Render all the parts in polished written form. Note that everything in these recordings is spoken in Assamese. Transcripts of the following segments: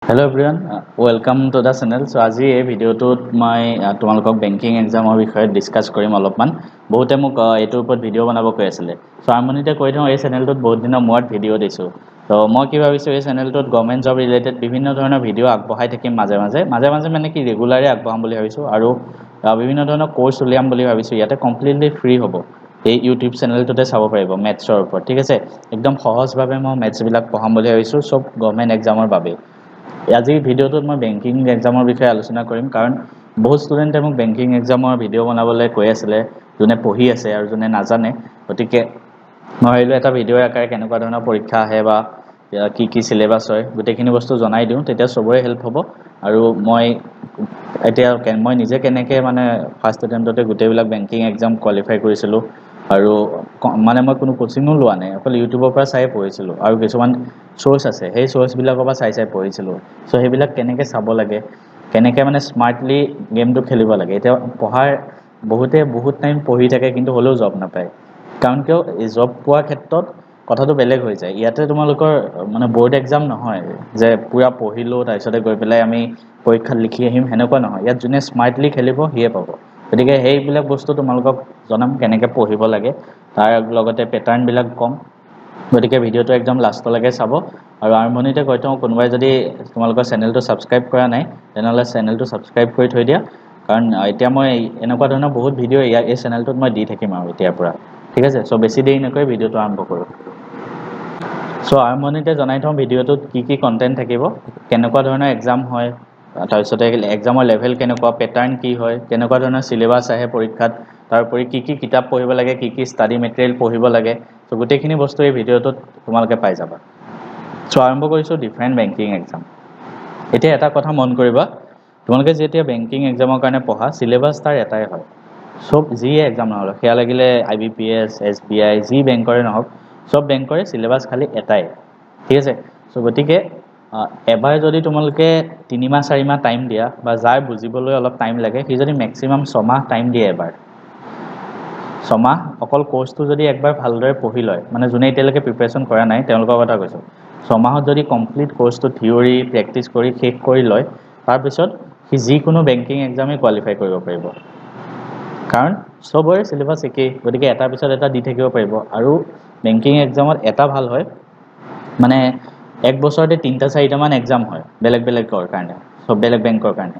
Hello everyone, welcome to the channel. So আজি এই ভিডিওটোত মই তোমালোকক বেংকিং এক্সামৰ বিষয়ে ডিসকাস কৰিম অলপমান বহুতে মোক এটোৰ ওপৰত ভিডিও বনাব কৈ আছিল সো আমনিতে কৈ থওঁ এই চেনেলটোত বহুত দিনৰ মূৰত ভিডিও দিছো তো মই কি ভাবিছো এই চেনেলটোত গভৰ্নমেন্ট জব ৰিলেটেড বিভিন্ন ধৰণৰ ভিডিও আগবঢ়াই থাকিম মাজে মাজে মানে কি ৰেগুলাৰলি আগবঢ়াম বুলি ভাবিছো আৰু বিভিন্ন ধৰণৰ কোৰ্স উলিয়াম বুলি ভাবিছো ইয়াতে কমপ্লিটলি ফ্ৰী হ'ব এই ইউটিউব চেনেলটোতে চাব পাৰিব মেথছৰ ওপৰত ঠিক আছে একদম সহজভাৱে মই মেথছ বিলাক পঢ়াম বুলি ভাবিছো সব গভৰ্নমেন্ট এক্সামৰ বাবে আজি ভিডিওটোত মই বেংকিং এক্সামৰ বিষয়ে আলোচনা কৰিম কাৰণ বহুত ষ্টুডেন্টে মোক বেংকিং এক্সামৰ ভিডিও বনাবলৈ কৈ আছিল যোনে পঢ়ি আছে আৰু যোনে নাজানে গতিকে মই ভাবিলো এটা ভিডিও আকাৰে কেনেকুৱা ধৰণৰ পৰীক্ষা আহে বা কি সিলেবাস হয় গোটেইখিনি বস্তু জনাই দিওঁ তেতিয়া সবৰে হেল্প হ'ব আৰু মই এতিয়া মই নিজে কেনেকৈ মানে ফাৰ্স্ট অটেম্পটতে গোটেইবিলাক বেংকিং এক্সাম কোৱালিফাই কৰিছিলো আৰু মানে মই কোনো কোচিংও লোৱা নাই অকল ইউটিউবৰ পৰা চাই পঢ়িছিলো আৰু কিছুমান সোৰ্স আছে সেই সোৰ্স বিলাকৰ পৰা চাই পঢ়িছিলো সো সেইবিলাক কেনেকৈ চাব লাগে কেনেকৈ মানে স্মাৰ্টলি গেমটো খেলিব লাগে এতিয়া পঢ়াৰ বহুত টাইম পঢ়ি থাকে কিন্তু হলেও জব নাপায় কাৰণ কিয় জব পোৱাৰ ক্ষেত্ৰত কথাটো বেলেগ হৈ যায় ইয়াতে তোমালোকৰ মানে বোৰ্ড এক্সাম নহয় যে পুৰা পঢ়িলো তাৰ পিছতে গৈ পেলাই আমি পৰীক্ষাত লিখি আহিম হেনেকুৱা নহয় ইয়াত যোনে স্মাৰ্টলি খেলিব হিয়ে পাব গতিকে সেইবিলাক বস্তু তোমালোকক জনাম কেনেকৈ পঢ়িব লাগে তাৰ লগতে প্যাটাৰ্ন বিলাক কম গতিকে ভিডিওটো একদম লাষ্টলৈকে চাব আৰু আৰম্ভণিতে কৈ থওঁ কোনোবাই যদি তোমালোকৰ চেনেলটো সাবস্ক্ৰাইব কৰা নাই তেনেহলে চেনেলটো সাবস্ক্ৰাইব কৰি থৈ দিয়া কাৰণ এতিয়া মই এনেকুৱা ধৰণৰ বহুত ভিডিও এই চেনেলটোত মই দি থাকিম আৰু এতিয়াৰ পৰা ঠিক আছে সো বেছি দেৰি নকৈ ভিডিওটো আৰম্ভ কৰো সো আৰম্ভণিতে জনাই থওঁ ভিডিওটোত কি কন্টেন্ট থাকিব কেনেকুৱা ধৰণৰ এক্সাম হয় তাৰ পিছতে এক্সামৰ লেভেল কেনেকুৱা প্যাটাৰ্ন কি হয় কেনেকুৱা ধৰণৰ সিলেবাস আহে পৰীক্ষাত তাৰ উপৰি কি কিতাপ পঢ়িব লাগে কি ষ্টাডি মেটেৰিয়েল পঢ়িব লাগে সো গোটেইখিনি বস্তু এই ভিডিওটোত তোমালোকে পাই যাবা সো আৰম্ভ কৰিছো ডিফাৰেন্ট বেংকিং এক্সাম এতিয়া এটা কথা মন কৰিবা তোমালোকে যেতিয়া বেংকিং এক্সামৰ কাৰণে পঢ়া সিলেবাস তাৰ এটাই হয় সব যি এক্সাম নহল সেয়া লাগিলে আইবিপিএস এসবিআই যি বেংকৰে নহওক সব বেংকৰে সিলেবাস খালি এটাই ঠিক আছে সো গতিকে এবাৰ যদি তোমালোকে 3 মাহ 4 মাহ টাইম দিয়া বা যাৰ বুজিবলৈ অলপ টাইম লাগে সি যদি ম্যাক্সিমাম 6 মাহ টাইম দিয়ে এবাৰ 6 মাহ অকল কোৰ্সটো যদি একবাৰ ভালদৰে পঢ়ি লয় মানে যোনে এতিয়ালৈকে প্ৰিপাৰেচন কৰা নাই তেওঁলোকৰ কথা কৈছো 6 মাহত যদি কমপ্লিট কোৰ্সটো থিওৰি প্ৰেক্টিস কৰি শেষ কৰি লয় তাৰ পিছত সি যিকোনো বেংকিং এক্সামে কোৱালিফাই কৰিব পাৰিব কাৰণ সবৰে সিলেবাস একেই গতিকে এটা পিছত এটা দি থাকিব পাৰিব আৰু বেংকিং এক্সামত এটা ভাল হয় মানে এক বছৰতে 3টা 4টা মান এক্সাম হয় বেলেগৰ কাৰণে সব বেলেগ বেংকৰ কাৰণে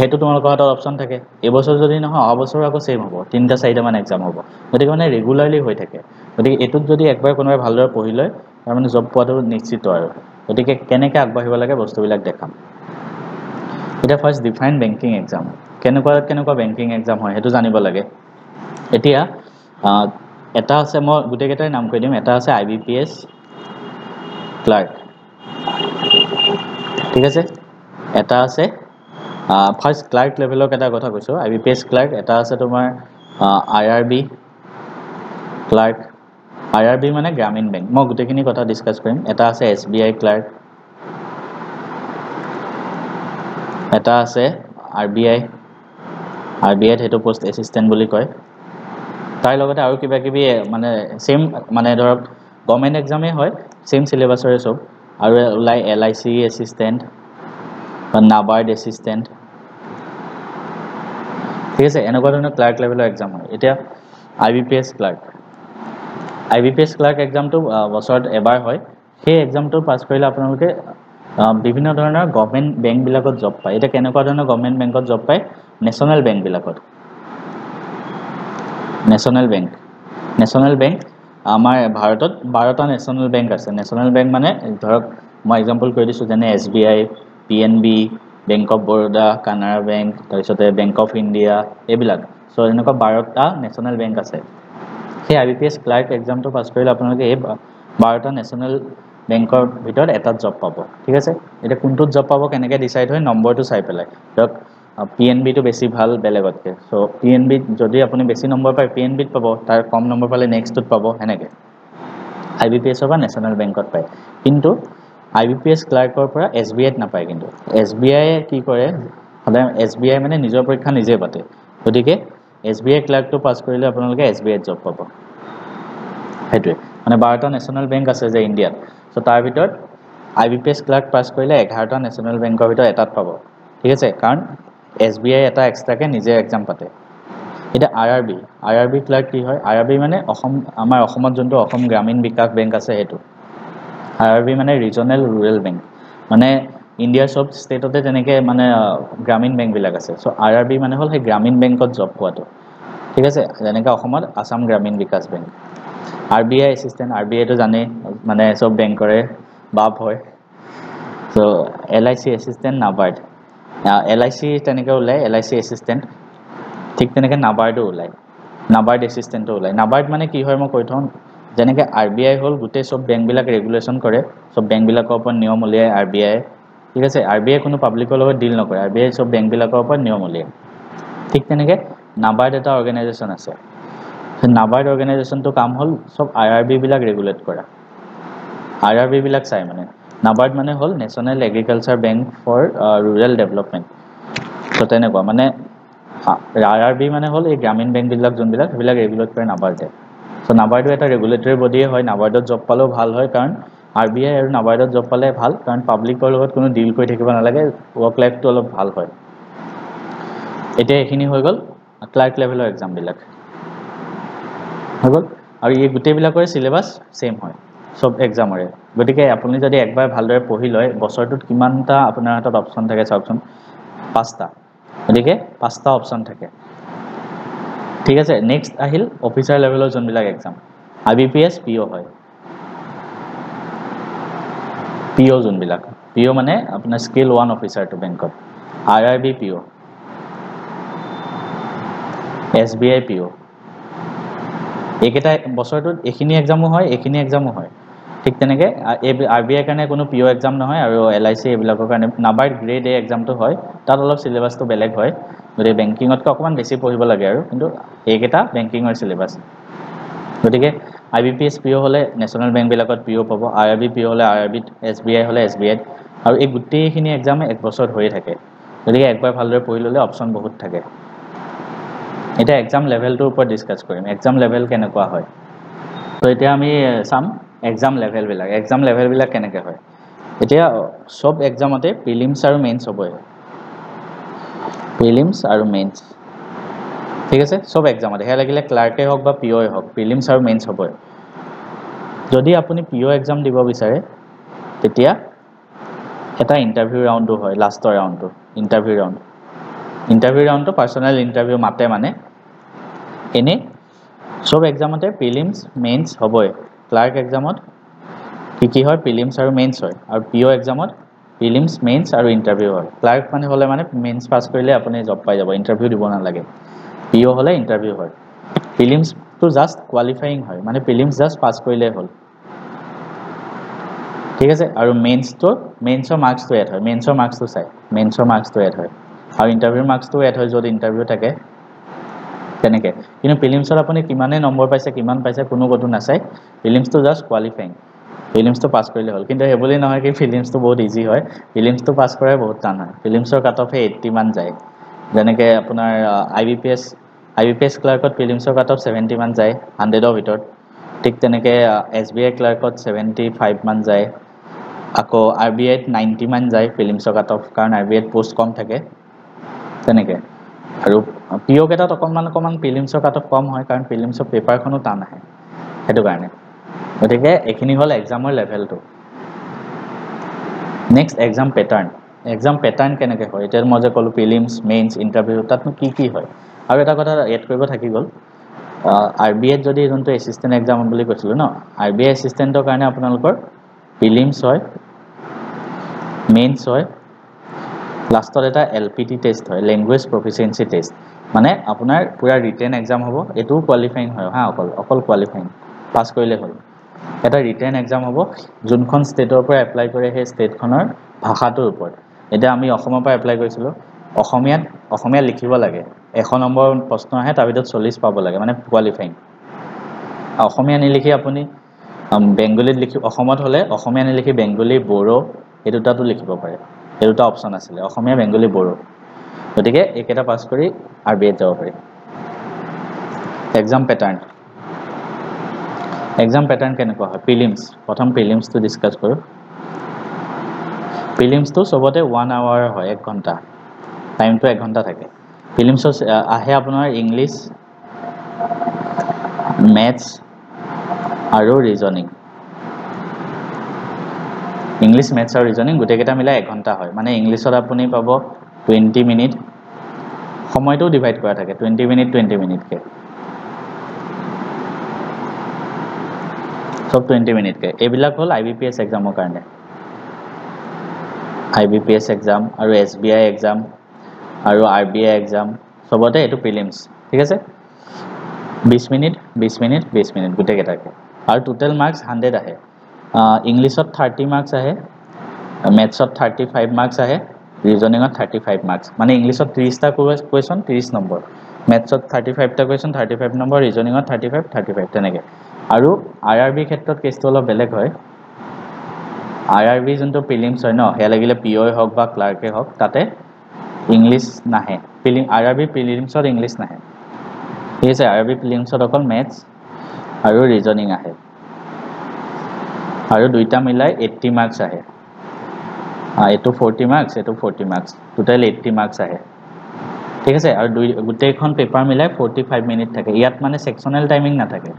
হেতু তোমালোকৰ হাতত অপচন থাকে এই বছৰ যদি নহয় অহা বছৰ আকৌ সেম হ'ব 3টা 4টা মান এক্সাম হ'ব গতিকে মানে ৰেগুলাৰলি হৈ থাকে গতিকে এটুত যদি একবাৰ কোনোবাই ভালদৰে পঢ়ি লয় তাৰ মানে জব পোৱাটো নিশ্চিত আৰু গতিকে কেনেকৈ আগবাঢ়িব লাগে বস্তুবিলাক দেখাম এটা ফাৰ্স্ট ডিফাৰেন্ট বেংকিং এক্সাম কেনেকুৱা বেংকিং এক্সাম হয় হেতু জানিব লাগে এতিয়া এটা আছে মই গুটেকেটাৰ নাম কৈ দিম এটা আছে আইবিপিএস ক্লাৰ্ক ঠিক আছে এটা আছে ফাৰ্স্ট ক্লাৰ্ক লেভেলৰ এটা কথা কৈছো আইবিপিএস ক্লাৰ্ক এটা আছে তোমাৰ আইআৰবি ক্লাৰ্ক আইআৰবি মানে গ্ৰামীণ বেংক মই গুটেখিনি কথা ডিসকাস কৰিম এটা আছে এসবিআই ক্লাৰ্ক এটা আছে আৰবিআই হেতু পোষ্ট এসিস্ট্যান্ট বুলি কয় তাৰ লগতে আৰু কিবা কিবি মানে সেম মানে ধৰক গভৰ্নমেন্ট এক্সামে হয় সেম সিলেবাসৰে সব আৰু ওলাই এলআইসি এসিস্ট্যান্ট বা নাবাৰ্ড এসিস্ট্যান্ট ঠিক আছে এনেকুৱা ধৰণৰ ক্লাৰ্ক লেভেলৰ এক্সাম হয় এতিয়া আইবিপিএস ক্লাৰ্ক এক্সামটো বছৰত এবাৰ হয় সেই এক্সামটো পাছ কৰিলে আপোনালোকে বিভিন্ন ধৰণৰ গভৰ্নমেন্ট বেংক বিলাকত জব পায় এটা কেনেকুৱা ধৰণৰ গভৰ্নমেন্ট বেংকত জব পায় নেশনাল বেংক বিলাকত নেশনাল বেংক আমাৰ ভাৰতত 12টা নেশনাল বেংক আছে নেশনাল বেংক মানে ধৰক মই एग्जांपल কৈ দিছো যেনে SBI PNB bank of Baroda Canara bank তাৰ পিছতে বেংক অফ ইণ্ডিয়া এইবিলাক সো এনেকুৱা 12টা নেশনাল বেংক আছে সেই আইবিপিএস ক্লাৰ্ক এক্সামটো পাছ কৰিলে আপোনালোকে এই 12টা নেশনাল বেংকৰ ভিতৰত এটাত জব পাব ঠিক আছে এটা কোনটোত জব পাব কেনেকৈ ডিসাইড হয় নম্বৰটো চাই পেলাই ধৰক পিএনবি টো বেছি ভাল বেলেগতকে সো পিএনবি যদি আপুনি বেছি নম্বৰ পায় পিএনবিত পাব তাৰ কম নম্বৰ পালে নেক্সটত পাব হেনেকে আইবিপিএস বা নেশনাল বেংকত পায় কিন্তু আইবিপিএস ক্লাৰ্কৰ পৰা এসবিআইত নাপায় কিন্তু এসবিআই কি কৰে সদায় এসবিআই মানে নিজৰ পৰীক্ষা নিজে পাতে গতিকে এসবিআই ক্লাৰ্কটো পাছ কৰিলে আপোনালোকে এসবিআইত জব পাব হেতুৱে মানে 12টা নেশনাল বেংক আছে যে ইণ্ডিয়াত সো তাৰ ভিতৰত IBPS ক্লাৰ্ক পাছ কৰিলে 11টা নেশ্যনেল বেংকৰ ভিতৰত এটাত পাব ঠিক আছে কাৰণ SBI এটা এক্সট্ৰাকে নিজে এক্সাম পাতে এটা RRB ক্লাৰ্ক কি হয় RRB মানে আমাৰ অসমত যোনটো অসম গ্ৰামীণ বিকাশ বেংক আছে হেতু RRB মানে ৰিজনেল ৰুৰেল বেংক মানে ইণ্ডিয়াৰ সব ষ্টেটতে তেনেকে মানে গ্ৰামীণ বেংক বিলাক আছে সো RRB মানে হল সেই গ্ৰামীণ বেংকত জব পোৱাটো ঠিক আছে যেনেকা অসমত আসাম গ্ৰামীণ বিকাশ বেংক RBI এসিস্ট্যান্ট RBI তো জানে মানে সব বেংকৰে বাপ হয় so LIC assistant NABARD LIC তেনেকে ওলাই LIC এসিস্ট্যান্ট ঠিক তেনেকে নাবাৰ্ডো ওলাই নাবাৰ্ড এসিস্ট্যান্টও ওলাই নাবাৰ্ড মানে কি হয় মই কৈ থওঁ যেনেকে RBI হল গোটেই সব বেংক বিলাক ৰেগুলেশন কৰে সব বেংক বিলাকৰ ওপৰত নিয়ম উলিয়ায় RBI ঠিক আছে RBI কোনো পাব্লিকৰ লগত ডিল নকৰে RBI সব বেংক বিলাকৰ ওপৰত নিয়ম উলিয়ায় ঠিক তেনেকে নাবাৰ্ড এটা অৰ্গেনাইজেচন আছে নাবাৰ্ড অৰ্গেনাইজেচনটো কাম হল সব IRB বিলাক ৰেগুলেট কৰা IRB বিলাক চাই মানে নাবাৰ্ড মানে হল national agriculture bank for rural development তো তেনেকুৱা মানে RRB মানে হল এই গ্ৰামীণ বেংক বিলাক যোনবিলাক সেইবিলাক ৰেগুলেট কৰে নাবাৰ্ডে সো নাবাৰ্ডো এটা ৰেগুলেটৰী বডিয়ে হয় নাবাৰ্ডত জব পালেও ভাল হয় কাৰণ RBI আৰু নাবাৰ্ডত জব পালে ভাল কাৰণ পাব্লিকৰ লগত কোনো ডিল কৰি থাকিব নালাগে ওয়াৰ্ক লাইফটো অলপ ভাল হয় এতিয়া এখিনি হৈ গল ক্লাৰ্ক লেভেলৰ এক্সাম বিলাক হৈ গল আৰু এই গোটেই বিলাকৰ সিলেবাস সেম হয় সব এক্সামৰে গতিকে আপুনি যদি একবাৰ ভালদৰে পঢ়ি লয় বছৰটোত কিমানটা আপোনাৰ হাতত অপচন থাকে চাওকচোন 5টা গতিকে 5টা অপচন থাকে ঠিক আছে নেক্সট আহিল অফিচাৰ লেভেলৰ যোনবিলাক এক্সাম IBPS PO হয় PO যোনবিলাক PO মানে আপোনাৰ স্কেল 1 অফিচাৰ টু বেংকত RRB PO SBI PO একেটা বছৰটোত এখিনি এক্সামো হয় ঠিক তেনেকে RBI কাৰণে কোনো PO এক্সাম নহয় আৰু LIC এইবিলাকৰ কাৰণে নাবাৰ্ড গ্ৰেড A এক্সামটো হয় তাত অলপ সিলেবাসটো বেলেগ হয় গতিকে বেংকিংতকৈ অকমান বেছি পঢ়িব লাগে আৰু কিন্তু এইকেটা বেংকিংৰ সিলেবাস গতিকে IBPS PO হলে নেশ্যনেল বেংক বিলাকত PO পাব RRB PO হলে RRB SBI হলে SBI আৰু এই গোটেইখিনি এক্সাম এক বছৰত হৈয়ে থাকে গতিকে একবাৰ ভালদৰে পঢ়ি ললে অপচন বহুত থাকে এটা এক্সাম লেভেলটোৰ ওপৰত ডিসকাস কৰিম এক্সাম লেভেল কেনেকুৱা হয় তো এতিয়া আমি সাম এক্সাম লেভেল বিলাক কেনেকৈ হয় এতিয়া সব এক্সামতে প্ৰিলিমছ আৰু মেইনছ হ'বই প্ৰিলিমছ আৰু মেইনছ ঠিক আছে সব এক্সামতে হেয়া লাগিলে ক্লাৰ্কে হওক বা POয়ে হওক প্ৰিলিমছ আৰু মেইনছ হ'বই যদি আপুনি PO এক্সাম দিব বিচাৰে তেতিয়া এটা ইন্টাৰভিউ ৰাউণ্ডটো হয় লাষ্টৰ ৰাউণ্ডটো ইন্টাৰভিউ ৰাউণ্ডটো পাৰ্সোনাল ইন্টাৰভিউ মাতে মানে এনে সব এক্সামতে প্ৰিলিমছ মেইনছ হ'বই ক্লাৰ্ক এক্সামত কি হয় প্ৰিলিমছ আৰু মেইনছ হয় আৰু PO এক্সামত প্ৰিলিমছ মেইনছ আৰু ইন্টাৰভিউ হয় ক্লাৰ্ক মানে হলে মানে মেইনছ পাস কৰিলে আপুনি জব পাই যাব ইন্টাৰভিউ দিব নালাগে PO হলে ইন্টাৰভিউ হয় প্ৰিলিমছ তো জাস্ট কোৱালিফাইং হয় মানে প্ৰিলিমছ জাস্ট পাস কৰিলে হ'ল ঠিক আছে আৰু মেইনছৰ মাৰ্কসটো এড হয় মেইনছৰ মাৰ্কসটো এড হয় আৰু ইন্টাৰভিউৰ মাৰ্কসটো এড হয় যদি ইন্টাৰভিউ থাকে তেনেকে কিন্তু প্ৰিলিমছত আপুনি কিমানে নম্বৰ পাইছে কিমান পাইছে কোনো কথা নাচাই প্ৰিলিমছটো জাস্ট কোৱালিফাইং প্ৰিলিমছটো পাস কৰিলে হ'ল কিন্তু হেবুলি নহয় কি প্ৰিলিমছটো বহুত ইজি হয় প্ৰিলিমছটো পাস কৰাই বহুত টান হয় প্ৰিলিমছৰ কাটঅফে 80 মান যায় যেনেকে আপোনাৰ IBPS ক্লাৰ্কত প্ৰিলিমছৰ কাটঅফ 70 মান যায় 100ৰ ভিতৰত ঠিক তেনেকে SBI ক্লাৰ্কত 75 মান যায় আকৌ RBI 90 মান যায় প্ৰিলিমছৰ কাটঅফ কাৰণ RBI পোষ্ট কম থাকে তেনেকে আৰু PO কেটাত অকমান প্ৰিলিমছৰ কাটঅফ কম হয় কাৰণ প্ৰিলিমছৰ পেপাৰখনো টান আহে হেতু কাৰণে গতিকে এখিনি হল এক্সামৰ লেভেলটো নেক্সট এক্সাম পেটাৰ্ন কেনেকৈ হয় এতিয়া মই যে ক'লো প্ৰিলিমছ মেইনছ ইন্টাৰভিউ তাতনো কি হয় আৰু এটা কথা এড কৰিব থাকি গল RBI যদি যোনটো এসিস্ট্যান্ট এক্সাম বুলি কৈছিলো ন RBI এসিস্ট্যান্টৰ কাৰণে আপোনালোকৰ প্ৰিলিমছ হয় মেইনছ হয় লাষ্টত এটা LPT টেষ্ট হয় ল্যাঙ্গুয়েজ প্ৰফিচিয়েন্সি টেষ্ট মানে আপোনাৰ পুৰা ৰিটেন এক্সাম হ'ব এটো কোৱালিফাইং হয় হা অকল কোৱালিফাইং পাস কৰিলে হ'ল এটা ৰিটেন এক্সাম হ'ব যোনখন ষ্টেটৰ পৰা এপ্লাই কৰে সেই ষ্টেটখনৰ ভাষাটোৰ ওপৰত এটা আমি অসমৰ পৰা এপ্লাই কৰিছিলো অসমীয়া লিখিব লাগে 100 নম্বৰ প্ৰশ্ন আহে তাৰ ভিতৰত 40 পাব লাগে মানে কোৱালিফাইং অসমীয়া নিলিখি আপুনি বেংগলীত লিখি অসমত হলে অসমীয়া নিলিখি বেংগলী বড়ো এই দুটাটো লিখিব পাৰে এই দুটা অপচন আছিল অসমীয়া বেংগলী বড়ো গতিকে একেটা পাস কৰি RBI যাব পাৰি এক্সাম পেটাৰ্ন কেনেকুৱা হয় প্ৰিলিমছ প্ৰথম প্ৰিলিমছটো ডিসকাস কৰো প্ৰিলিমছটো সবতে 1 আৱাৰ হয় 1 ঘণ্টা টাইমটো 1 ঘণ্টা থাকে প্ৰিলিমছৰ আহে আপোনাৰ ইংলিছ মেথছ আৰু ৰিজনিং ইংলিছ মেথছ আৰু ৰিজনিং গোটেইকেইটা মিলাই 1 ঘণ্টা হয় মানে ইংলিছত আপুনি পাব 20 মিনিট সময়টো ডিভাইড কৰা থাকে 20 মিনিট 20 মিনিটকে সব 20 মিনিটকে এইবিলাক হ'ল IBPS এক্সামৰ কাৰণে IBPS এক্সাম আৰু SBI এক্সাম আৰু RBI এক্সাম সবতে এটো প্ৰিলিমছ ঠিক আছে 20 মিনিট 20 মিনিট 20 মিনিট গোটেইকেইটাকে আৰু টোটাল মাৰ্কস 100 আহে ইংলিছত 30 মাৰ্কস আহে মেথছত 35 মাৰ্কস আহে ৰিজনিংত 35 মাৰ্কস মানে ইংলিছত 30 টা কোৱেশ্চন 30 নম্বৰ মেথছত 35 টা কোৱেশ্চন 35 নম্বৰ ৰিজনিংত 35 35 তেনেকে আৰু RRB ক্ষেত্ৰত কেছটো অলপ বেলেগ হয় RRB যোনটো প্ৰিলিমছ হয় ন হে লাগিলে পিঅ হক বা ক্লাৰ্কে হক তাতে ইংলিছ নাহে RRB প্ৰিলিমছত ইংলিছ নাহে ঠিক আছে RRB প্ৰিলিমছত অকল মেথছ আৰু ৰিজনিং আহে আৰু দুইটা মিলাই 80 মাৰ্কস আহে এটো 40 মাৰ্কস এটো 40 মাৰ্কস টোটাল 80 মাৰ্কস আহে ঠিক আছে আৰু গোটেইখন পেপাৰ মিলাই 45 মিনিট থাকে ইয়াত মানে সেকশনাল টাইমিং নাথাকে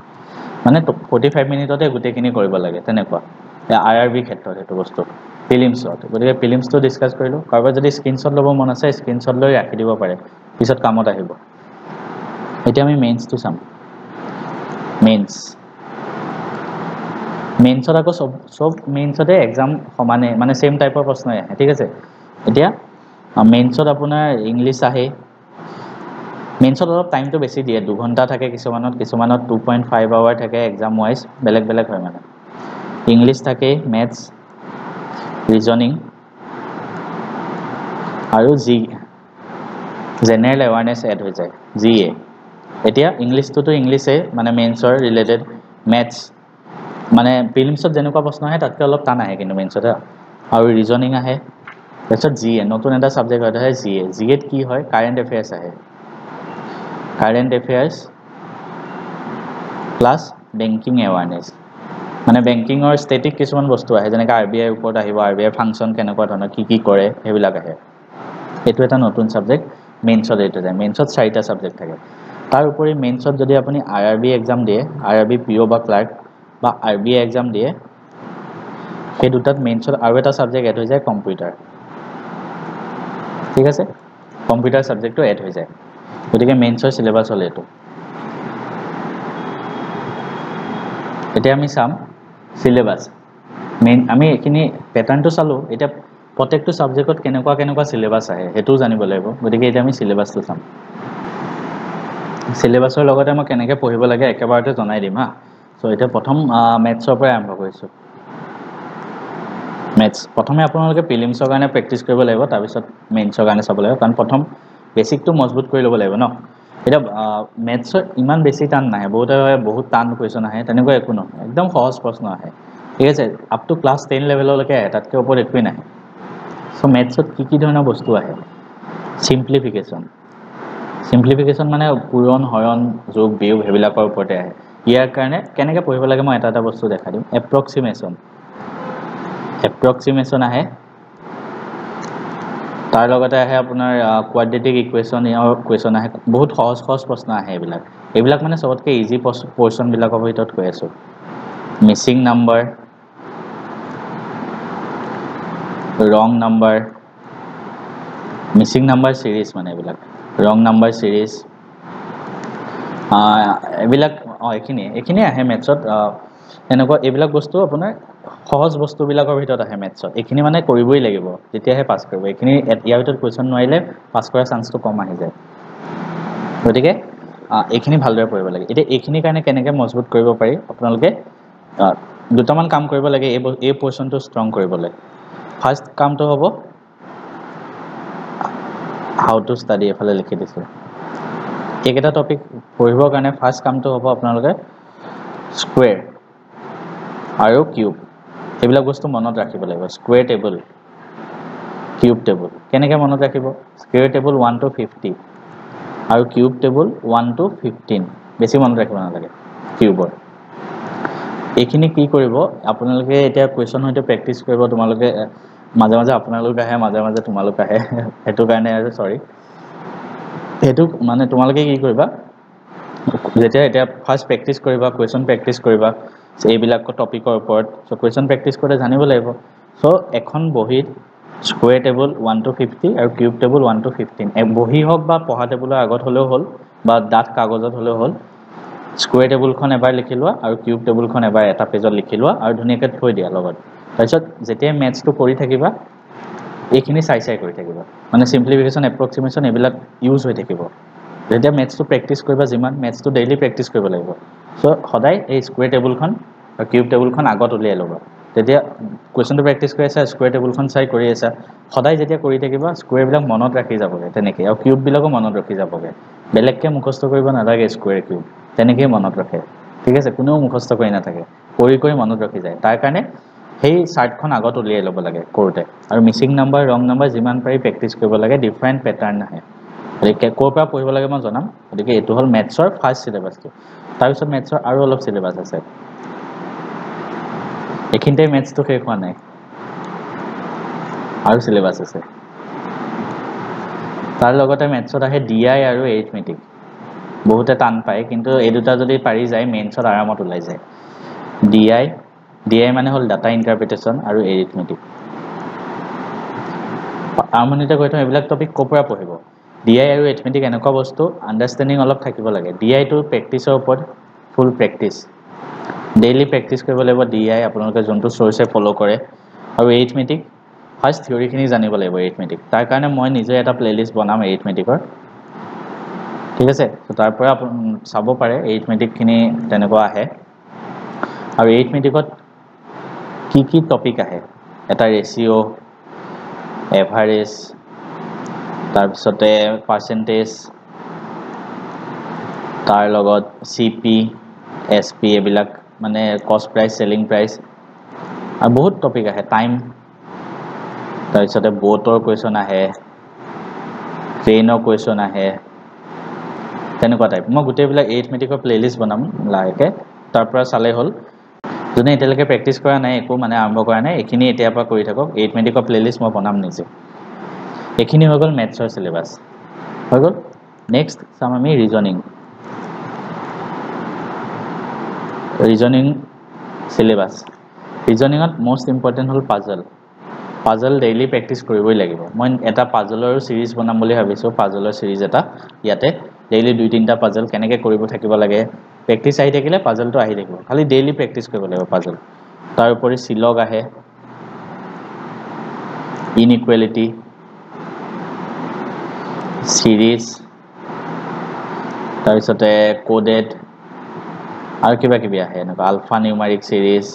মানে 45 মিনিটতে গোটেইখিনি কৰিব লাগে তেনেকুৱা RRB ক্ষেত্ৰত এটো বস্তু প্ৰিলিমছত গতিকে প্ৰিলিমছটো ডিসকাস কৰিলো কাৰোবাৰ যদি স্ক্ৰিনশ্বট ল'ব মন আছে স্ক্ৰিনশ্বট লৈ ৰাখি দিব পাৰে পিছত কামত আহিব এতিয়া আমি মেইনছটো চাম মেইনছত আকৌ সব মেইনছতে এক্সাম সমানে মানে সেম টাইপৰ প্ৰশ্ন আহে ঠিক আছে এতিয়া মেইনছত আপোনাৰ ইংলিছ আহে মেইনছত অলপ টাইমটো বেছি দিয়ে 2 ঘণ্টা থাকে কিছুমানত 2.5 আৱাৰ থাকে এক্সাম ওয়াইজ বেলেগ বেলেগ হয় মানে ইংলিছ থাকে মেথছ ৰিজনিং আৰু জি জেনাৰেল এৱাৰনেছ এড হৈ যায় জিএ এতিয়া ইংলিছটো ইংলিছে মানে মেইনছৰ ৰিলেটেড মেথছ মানে প্ৰিলিমছত যেনেকুৱা প্ৰশ্ন আহে তাতকৈ অলপ টান আহে কিন্তু মেইনছত আৰু ৰিজনিং আহে তাৰপিছত জিএ নতুন এটা সাবজেক্ট হয় জিএত কি হয় কাৰেন্ট এফেয়াৰ্স আহে কাৰেন্ট এফেয়াৰ্স প্লাস বেংকিং এৱাৰনেছ মানে বেংকিংৰ ষ্টেটিক কিছুমান বস্তু আহে যেনেকৈ RBI ওপৰত আহিব RBI ফাংচন কেনেকুৱা ধৰণৰ কি কৰে সেইবিলাক আহে এটো এটা নতুন সাবজেক্ট মেইনছত এটো যায় মেইনছত 4টা সাবজেক্ট থাকে তাৰ উপৰি মেইনছত যদি আপুনি RRB এক্সাম দিয়ে RRB পিঅ বা ক্লাৰ্ক বা RBI এক্সাম দিয়ে সেই দুটাত মেইনছত আৰু এটা সাবজেক্ট এড হৈ যায় কম্পিউটাৰ ঠিক আছে কম্পিউটাৰ সাবজেক্টটো এড হৈ যায় গতিকে মেইনছৰ সিলেবাস হ'ল এটো এতিয়া আমি চাম সিলেবাস মেইন আমি এখিনি প্যাটাৰ্নটো চালো এটা প্ৰত্যেকটো সাবজেক্টত কেনেকুৱা সিলেবাস আহে হেতু জানিব লাগিব গতিকে এটা আমি সিলেবাসটো চাম সিলেবাসৰ লগতে মই কেনেকৈ পঢ়িব লাগে একেবাৰতে জনাই দিম হা সো এটা প্ৰথম মেথছৰ পৰা আৰম্ভ কৰিছো মেথছ প্ৰথমে আপোনালোকে প্ৰিলিমছৰ কাৰণে প্ৰেক্টিস কৰিব লাগিব তাৰ পিছত মেইনছৰ কাৰণে চাব লাগিব কাৰণ প্ৰথম বেসিকটো মজবুত কৰি ল'ব লাগিব ন এটা মেথছৰ ইমান বেছি টান নাহে বহুত টান কোৱেশ্চন আহে তেনেকুৱা একো নহয় একদম সহজ প্ৰশ্ন আহে ঠিক আছে আপ টু ক্লাস 10 লেভেললৈকে আহে তাতকৈ ওপৰত একোই নাই সো মেথছত কি ধৰণৰ বস্তু আহে সিম্পলিফিকেশন মানে পূৰণ হৰণ যোগ বিয়োগ হেবিলাকৰ ওপৰতে আহে ইয়াৰ কাৰণে কেনেকৈ পঢ়িব লাগে মই এটা বস্তু দেখাই দিম এপ্ৰক্সিমেশন আহে তাৰ লগতে আহে আপোনাৰ কোৱাড্ৰেটিক ইকুৱেশন কুৱেশন আহে বহুত সহজ প্ৰশ্ন আহে এইবিলাক মানে সবতকৈ ইজি পোৰশন বিলাকৰ ভিতৰত কৈ আছো missing number wrong number missing number series মানে এইবিলাক ৰং নাম্বাৰ সিৰিজ এইবিলাক এইখিনি আহে মেথছত এনেকুৱা এইবিলাক বস্তু আপোনাৰ সহজ বস্তুবিলাকৰ ভিতৰত আহে মেথছত এইখিনি মানে কৰিবই লাগিব তেতিয়াহে পাস কৰিব এইখিনি ইয়াৰ ভিতৰত কোৱেশ্চন নোৱাৰিলে পাস কৰাৰ চান্সটো কম আহি যায় গতিকে এইখিনি ভালদৰে পঢ়িব লাগে এতিয়া এইখিনি কাৰণে কেনেকৈ মজবুত কৰিব পাৰি আপোনালোকে দুটামান কাম কৰিব লাগে এই পোৰশনটো ষ্ট্ৰং কৰিবলৈ ফাৰ্স্ট কামটো হ'ব হাউ টু ষ্টাডি এফালে লিখি দিছো এইকেইটা টপিক পঢ়িবৰ কাৰণে ফাৰ্স্ট কামটো হ'ব আপোনালোকে স্কোয়াৰ আৰু কিউব এইবিলাক বস্তু মনত ৰাখিব লাগিব স্কোয়াৰ টেবল কিউব টেবল কেনেকৈ মনত ৰাখিব স্কোয়াৰ টেবল 1 to 50 আৰু কিউব টেবল 1 to 15 বেছি মনত ৰাখিব নালাগে কিউবৰ এইখিনি কি কৰিব আপোনালোকে এতিয়া কোৱেশ্চন হয়তো প্ৰেক্টিস কৰিব তোমালোকে মাজে মাজে আপোনালোক আহে মাজে মাজে তোমালোক আহে হেতু কাৰণে আৰু সৰি হেতু মানে তোমালোকে কি কৰিবা যেতিয়া এতিয়া ফাৰ্স্ট প্ৰেক্টিস কৰিবা কোৱেশ্চন প্ৰেক্টিস কৰিবা এইবিলাক টপিকৰ ওপৰত সো কোৱেশ্চন প্ৰেক্টিস কৰি জানিব লাগিব সো এখন বহিত স্কয়াৰ টেবুল 1 to 50 আৰু কিউব টেবুল 1 to 15 এক বহি হক বা পঢ়া টেবুলৰ আগত হলেও হল বা ডাঠ কাগজত হলেও হল স্কয়াৰ টেবুলখন এবাৰ লিখি লোৱা আৰু কিউব টেবুলখন এবাৰ এটা পেজত লিখি লোৱা আৰু ধুনিয়াকৈ থৈ দিয়া লগত তাৰপিছত যেতিয়া ম্যাথছটো কৰি থাকিবা এইখিনি চাই কৰি থাকিবা মানে সিম্পলিফিকেশন এপ্ৰক্সিমেশন এইবিলাক ইউজ হৈ থাকিব যেতিয়া ম্যাথছটো প্ৰেক্টিস কৰিবা যিমান ম্যাথছটো ডেইলি প্ৰেক্টিস কৰিব লাগিব সো সদায় এই স্কয়াৰ টেবুলখন আৰু কিউব টেবুলখন আগত উলিয়াই ল'বা তেতিয়া কোৱেশ্চনটো প্ৰেক্টিস কৰি আছে স্কয়াৰ টেবুলখন চাই কৰি আছে সদায় যেতিয়া কৰি থাকিবা স্কয়াৰ বিলাক মনত ৰাখি যাবগে তেনেকৈ আৰু কিউব বিলাকো মনত ৰাখি যাবগে বেলেগকে মুখস্থ কৰিব নালাগে স্কয়াৰ কিউব তেনেকৈ মনত ৰাখে ঠিক আছে কোনেও মুখস্থ কৰি নাথাকে কৰি মনত ৰাখি যায় তাৰ কাৰণে সেই চাৰ্টখন আগত উলিয়াই ল'ব লাগে কৰোতে আৰু মিসিং নাম্বাৰ ৰং নাম্বাৰ যিমান পাৰি প্ৰেক্টিস কৰিব লাগে ডিফাৰেন্ট প্যাটাৰ্ন আহে গতিকে কোৰ পৰা পঢ়িব লাগে মই জনাম গতিকে এটো হল ম্যাথছৰ ফাৰ্স্ট সিলেবাসটো তাৰ পিছত ম্যাথছৰ আৰু অলপ সিলেবাস আছে এখিনতে ম্যাথছটো শেষ হোৱা নাই আৰু সিলেবাস আছে তাৰ লগতে ম্যাথছত আহে ডিআই আৰু এৰিথমেটিক বহুতে টান পায় কিন্তু এই দুটা যদি পাৰি যায় মেইনছত আৰামত ওলাই যায় ডিআই মানে হল ডাটা ইন্টাৰপ্ৰিটেশন আৰু এৰিথমেটিক আৰম্ভণিতে কৈ থওঁ এইবিলাক টপিক কোপৰা পঢ়িব ডিআই আৰু এৰিথমেটিক এনেকুৱা বস্তু আন্ডাৰষ্টেণ্ডিং অলপ থাকিব লাগে ডিআই টু প্ৰেক্টিছৰ ওপৰত ফুল প্ৰেক্টিছ ডেইলি প্ৰেক্টিছ কৰিব লাগিব ডিআই আপোনালোকে যোনটো সোৰ্সে ফলো কৰে আৰু এৰিথমেটিক ফাৰ্স্ট থিওৰিখিনি জানিব লাগিব এৰিথমেটিক তাৰ কাৰণে মই নিজে এটা প্লেলিষ্ট বনাম এৰিথমেটিকৰ ঠিক আছে তো তাৰ পৰা আপুনি চাব পাৰে এৰিথমেটিকখিনি তেনেকুৱা আহে আৰু এৰিথমেটিকত কি টপিক আহে এটা ৰেশিও এভাৰেজ তাৰ পিছতে পাৰ্সেন্টেজ তাৰ লগত সিপি এসপি এইবিলাক মানে কষ্ট প্ৰাইস সেলিং প্ৰাইস আৰু বহুত টপিক আহে টাইম তাৰ পিছতে বোটৰ কোৱেশ্চন আহে ট্ৰেইনৰ কোৱেশ্চন আহে তেনেকুৱা টাইপ মই গোটেইবিলাক এৰিথমেটিকৰ প্লেলিষ্ট বনাম লাহেকে তাৰ পৰা চালে হল যোনে এতিয়ালৈকে প্ৰেক্টিছ কৰা নাই একো মানে আৰম্ভ কৰা নাই এখিনি এতিয়াৰ পৰা কৰি থাকক এৰিথমেটিকৰ প্লেলিষ্ট মই বনাম নিজে এখিনি হৈ গল ম্যাথছৰ সিলেবাস হৈ গল নেক্সট চাম আমি ৰিজনিং সিলেবাস ৰিজনিঙত মোস্ট ইম্পৰ্টেন্ট হল পাজল ডেইলি প্ৰেক্টিছ কৰিবই লাগিব মই এটা পাজলৰ সিৰিজ বনাম বুলি ভাবিছো পাজলৰ সিৰিজ এটা ইয়াতে ডেইলি 2-3টা পাজল কেনেকৈ কৰিব থাকিব লাগে প্ৰেক্টিছ আহি থাকিলে পাজলটো আহি থাকিব খালি ডেইলি প্ৰেক্টিছ কৰিব লাগিব পাজল তাৰ উপৰি সিলগ আহে ইনইকুৱেলিটি সিৰিজ তাৰ পিছতে কোডেড আৰু কিবা কিবি আহে এনেকুৱা আলফা নিউমাৰিক সিৰিজ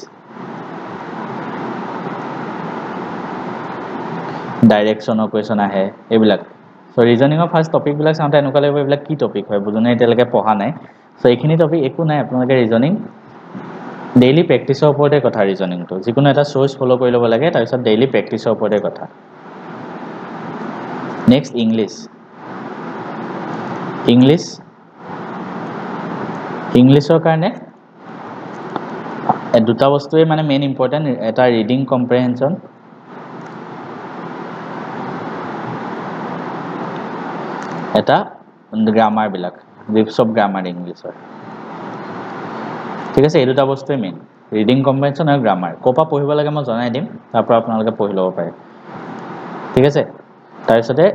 ডাইৰেকশনৰ কোৱেশ্চন আহে এইবিলাক সো ৰিজনিঙৰ ফাৰ্স্ট টপিক বিলাক চাওঁতে এনেকুৱা লাগিব এইবিলাক কি টপিক হয় বুজুনে এতিয়ালৈকে পঢ়া নাই সো এইখিনি টপিক একো নাই আপোনালোকে ৰিজনিং ডেইলি প্ৰেক্টিছৰ ওপৰতে কথা ৰিজনিংটো যিকোনো এটা সোৰ্স ফলো কৰি ল'ব লাগে তাৰ পিছত ডেইলি প্ৰেক্টিছৰ ওপৰতে কথা নেক্সট ইংলিছৰ কাৰণে দুটা বস্তুৱে মানে মেইন ইম্পৰ্টেন্ট এটা ৰিডিং কম্প্ৰিহেনশন এটা গ্ৰামাৰ বিলাক ৰিপস অফ গ্ৰামাৰ ইংলিছৰ ঠিক আছে এই দুটা বস্তুৱে মেইন ৰিডিং কম্প্ৰিহেনশন আৰু গ্ৰামাৰ কোপা পঢ়িব লাগে মই জনাই দিম তাৰ পৰা আপোনালোকে পঢ়ি ল'ব পাৰে ঠিক আছে তাৰ পিছতে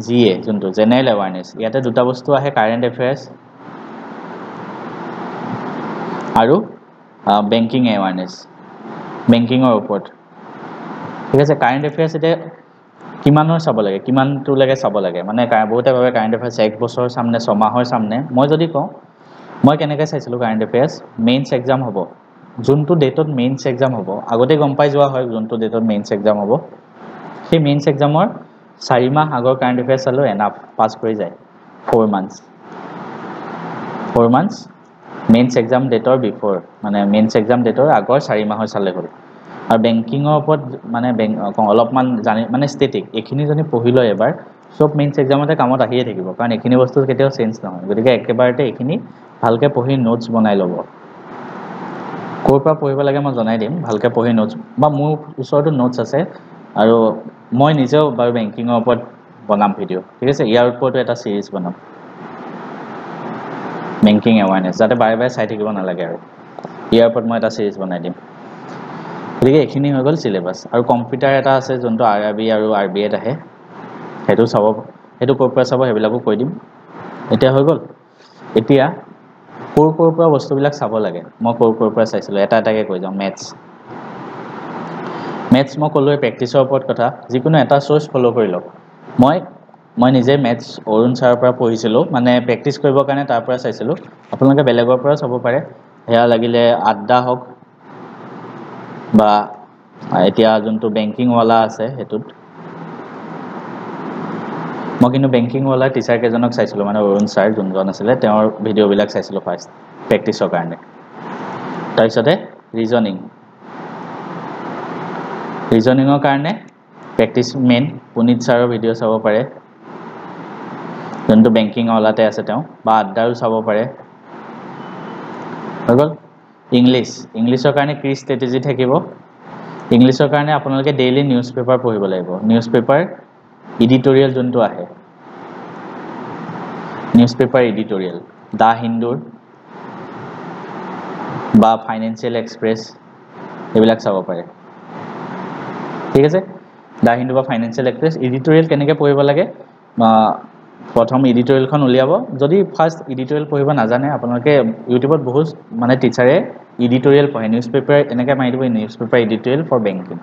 জিএ যোনটো জেনাৰেল এৱাৰনেছ ইয়াতে দুটা বস্তু আহে কাৰেন্ট এফেয়াৰ্স আৰু বেংকিং এৱাৰনেছ বেংকিংৰ ওপৰত ঠিক আছে কাৰেন্ট এফেয়াৰ্স এতে কিমানৰ চাব লাগে কিমানটো লাগে চাব লাগে মানে বহুতে ভাবে কাৰেন্ট এফেয়াৰ্স 1 বছৰ সামনে 6 মাহৰ সামনে মই যদি কওঁ মই কেনেকৈ চাইছিলো কাৰেন্ট এফেয়াৰ্স মেইনছ এক্সাম হ'ব যোনটো ডেটত মেইনছ এক্সাম হ'ব আগতে গম পাই যোৱা হয় যোনটো ডেটত মেইনছ এক্সাম হ'ব সেই মেইনছ এক্সামৰ 4 মাহ আগৰ কাৰেন্ট এফেয়াৰ্স চালো এনাফ পাস কৰি যায় 4 মান্থস মেইনছ এক্সাম ডেটৰ বিফৰ মানে মেইনছ এক্সাম ডেটৰ আগৰ 4 মাহৰ চালে হ'ল আৰু বেংকিংৰ ওপৰত মানে অলপমান জানি মানে ষ্টেটিক এখিনি যদি পঢ়ি লয় এবাৰ সব মেইনছ এক্সামতে কামত আহিয়ে থাকিব কাৰণ এখিনি বস্তু কেতিয়াও চেঞ্জ নহয় গতিকে একেবাৰতে এখিনি ভালকে পঢ়ি নোটছ বনাই ল'ব কোৰ পৰা পঢ়িব লাগে মই জনাই দিম ভালকে পঢ়ি নোটছ বা মোৰ ওচৰতো নোটছ আছে আৰু মই নিজেও বাৰু বেংকিঙৰ ওপৰত বনাম ভিডিঅ' ঠিক আছে ইয়াৰ ওপৰতো এটা সিৰিজ বনাম বেংকিং এৱাৰনেছ যাতে বাৰে বাৰে চাই থাকিব নালাগে আৰু ইয়াৰ ওপৰত মই এটা সিৰিজ বনাই দিম গতিকে এইখিনি হৈ গ'ল সিলেবাছ আৰু কম্পিউটাৰ এটা আছে যোনটো আৰআৰবি আৰু আৰবিএত আহে সেইটো চাব সেইটো ক'ৰ পৰা চাব সেইবিলাকো কৈ দিম এতিয়া হৈ গ'ল এতিয়া ক'ৰ পৰা বস্তুবিলাক চাব লাগে মই ক'ৰ পৰা চাইছিলোঁ এটা এটাকে কৈ যাওঁ মেথছ মই ক'লোৱে প্ৰেক্টিছৰ ওপৰত কথা যিকোনো এটা চ'ৰ্চ ফ'ল' কৰি লওক মই নিজে মেথছ অৰুণ ছাৰৰ পৰা পঢ়িছিলোঁ মানে প্ৰেক্টিছ কৰিবৰ কাৰণে তাৰ পৰা চাইছিলোঁ আপোনালোকে বেলেগৰ পৰা চাব পাৰে সেয়া লাগিলে আড্ডা হওক বা এতিয়া যোনটো বেংকিংৱালা আছে সেইটোত মই কিন্তু বেংকিংৱালাৰ টিচাৰ কেইজনক চাইছিলোঁ মানে অৰুণ ছাৰ যোনজন আছিলে তেওঁৰ ভিডিঅ'বিলাক চাইছিলোঁ ফাৰ্ষ্ট প্ৰেক্টিছৰ কাৰণে তাৰপিছতে ৰিজনিঙৰ কাৰণে প্ৰেক্টিছ মেইন পুনিত ছাৰৰ ভিডিঅ' চাব পাৰে যোনটো বেংকিংৱালাতে আছে তেওঁ বা আড্ডাৰো চাব পাৰে হৈ গ'ল ইংলিছৰ কাৰণে কি ষ্ট্ৰেটেজি থাকিব ইংলিছৰ কাৰণে আপোনালোকে ডেইলি নিউজ পেপাৰ পঢ়িব লাগিব নিউজ পেপাৰ এডিটৰিয়েল যোনটো আহে নিউজ পেপাৰ এডিটৰিয়েল দা হিন্দুৰ বা ফাইনেন্সিয়েল এক্সপ্ৰেছ এইবিলাক চাব পাৰে ঠিক আছে দা হিন্দু বা ফাইনেন্সিয়েল এক্সপ্ৰেছ এডিটৰিয়েল কেনেকৈ পঢ়িব লাগে প্ৰথম এডিটৰিয়েলখন উলিয়াব যদি ফাৰ্ষ্ট এডিটৰিয়েল পঢ়িব নাজানে আপোনালোকে ইউটিউবত বহুত মানে টিচাৰে এডিটৰিয়েল পঢ়ে নিউজ পেপাৰ এনেকৈ মাৰি দিব news paper editorial for banking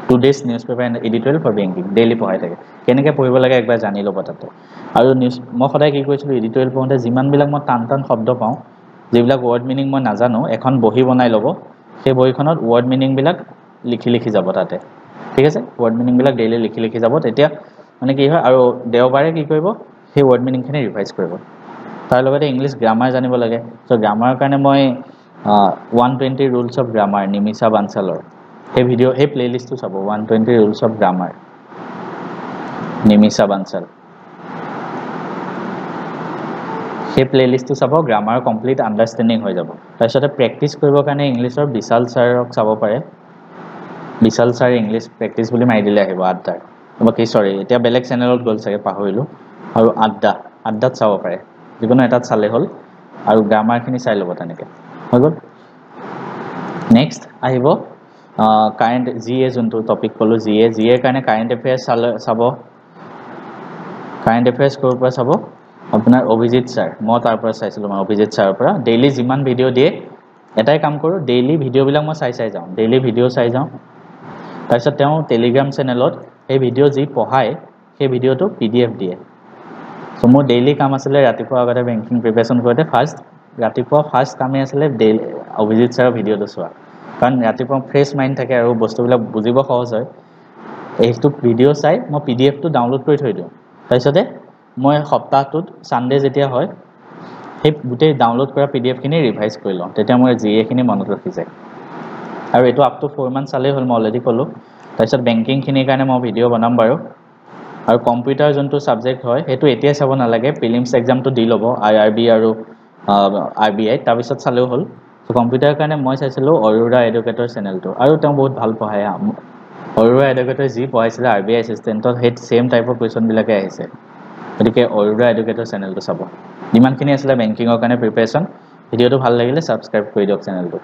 today's news paper editorial for banking daily পঢ়াই থাকে কেনেকৈ পঢ়িব লাগে একবাৰ জানি ল'ব তাতে আৰু মই সদায় কি কৰিছিলোঁ এডিটৰিয়েল পঢ়োঁতে যিমানবিলাক মই টান শব্দ পাওঁ যিবিলাক ৱৰ্ড মিনিং মই নাজানো এখন বহি বনাই ল'ব সেই বহিখনত ৱৰ্ড মিনিংবিলাক লিখি যাব তাতে ঠিক আছে ৱৰ্ড মিনিংবিলাক ডেইলি লিখি যাব তেতিয়া মানে কি হয় আৰু দেওবাৰে কি কৰিব সেই ৱৰ্ড মিনিংখিনি ৰিভাইজ কৰিব তাৰ লগতে ইংলিছ গ্ৰামাৰ জানিব লাগে চ' গ্ৰামাৰৰ কাৰণে মই 120 ৰুলছ অফ গ্ৰামাৰ নিমিষা বানচালৰ সেই প্লেলিষ্টটো চাব 120 ৰুলছ অফ গ্ৰামাৰ নিমিষা বানচাল সেই প্লেলিষ্টটো চাব গ্ৰামাৰ কমপ্লিট আণ্ডাৰষ্টেণ্ডিং হৈ যাব তাৰপিছতে প্ৰেক্টিছ কৰিবৰ কাৰণে ইংলিছৰ বিশাল ছাৰক চাব পাৰে বিশাল ছাৰ ইংলিছ প্ৰেক্টিছ বুলি মাৰি দিলে আহিব আড্ডাৰ এতিয়া বেলেগ চেনেলত গ'ল চাগে পাহৰিলোঁ আৰু আড্ডাত চাব পাৰে যিকোনো এটাত চালে হ'ল আৰু গ্ৰামাৰখিনি চাই ল'ব তেনেকৈ হৈ গ'ল নেক্সট আহিব কাৰেণ্ট জিএ যোনটো টপিক ক'লোঁ জিএৰ কাৰণে কাৰেণ্ট এফেয়াৰ্ছ চাব কাৰেণ্ট এফেয়াৰ্ছ ক'ৰ পৰা চাব আপোনাৰ অভিজিত ছাৰ মই তাৰ পৰা চাইছিলোঁ মই অভিজিত ছাৰৰ পৰা ডেইলি যিমান ভিডিঅ' দিয়ে এটাই কাম কৰোঁ ডেইলি ভিডিঅ'বিলাক মই চাই যাওঁ ডেইলি ভিডিঅ' চাই যাওঁ তাৰপিছত তেওঁ টেলিগ্ৰাম চেনেলত সেই ভিডিঅ' যি পঢ়ায় সেই ভিডিঅ'টো PDF দিয়ে চ' মোৰ ডেইলি কাম আছিলে ৰাতিপুৱা আগতে বেংকিং প্ৰিপেৰেশ্যন কৰোঁতে ৰাতিপুৱা ফাৰ্ষ্ট কামেই আছিলে অভিজিত ছাৰৰ ভিডিঅ'টো চোৱা কাৰণ ৰাতিপুৱা ফ্ৰেছ মাইণ্ড থাকে আৰু বস্তুবিলাক বুজিব সহজ হয় এইটো ভিডিঅ' চাই মই PDFটো ডাউনলোড কৰি থৈ দিওঁ তাৰপিছতে মই সপ্তাহটোত ছানডে যেতিয়া হয় সেই গোটেই ডাউনলোড কৰা PDFখিনি ৰিভাইজ কৰি লওঁ তেতিয়া মই জিএখিনি মনত ৰখি যায় আৰু এইটো আপ টু 4 মান্থ চালেই হ'ল মই অলৰেডি ক'লোঁ তাৰপিছত বেংকিংখিনিৰ কাৰণে মই ভিডিঅ' বনাম বাৰু আৰু কম্পিউটাৰ যোনটো ছাবজেক্ট হয় সেইটো এতিয়াই চাব নালাগে প্ৰিলিমছ এক্সামটো দি ল'ব IRB আৰু RBI তাৰপিছত চালেও হ'ল চ' কম্পিউটাৰৰ কাৰণে মই চাইছিলোঁ অৰোৰা এডুকেটৰ চেনেলটো আৰু তেওঁ বহুত ভাল পঢ়ায় অৰোৰা এডুকেটৰে যি পঢ়াইছিলে RBI এছিষ্টেণ্টত সেই ছেম টাইপৰ কুৱেশ্যনবিলাকে আহিছে গতিকে অৰোৰা এডুকেটৰ চেনেলটো চাব যিমানখিনি আছিলে বেংকিঙৰ কাৰণে প্ৰিপেৰেশ্যন ভিডিঅ'টো ভাল লাগিলে ছাবস্ক্ৰাইব কৰি দিয়ক চেনেলটো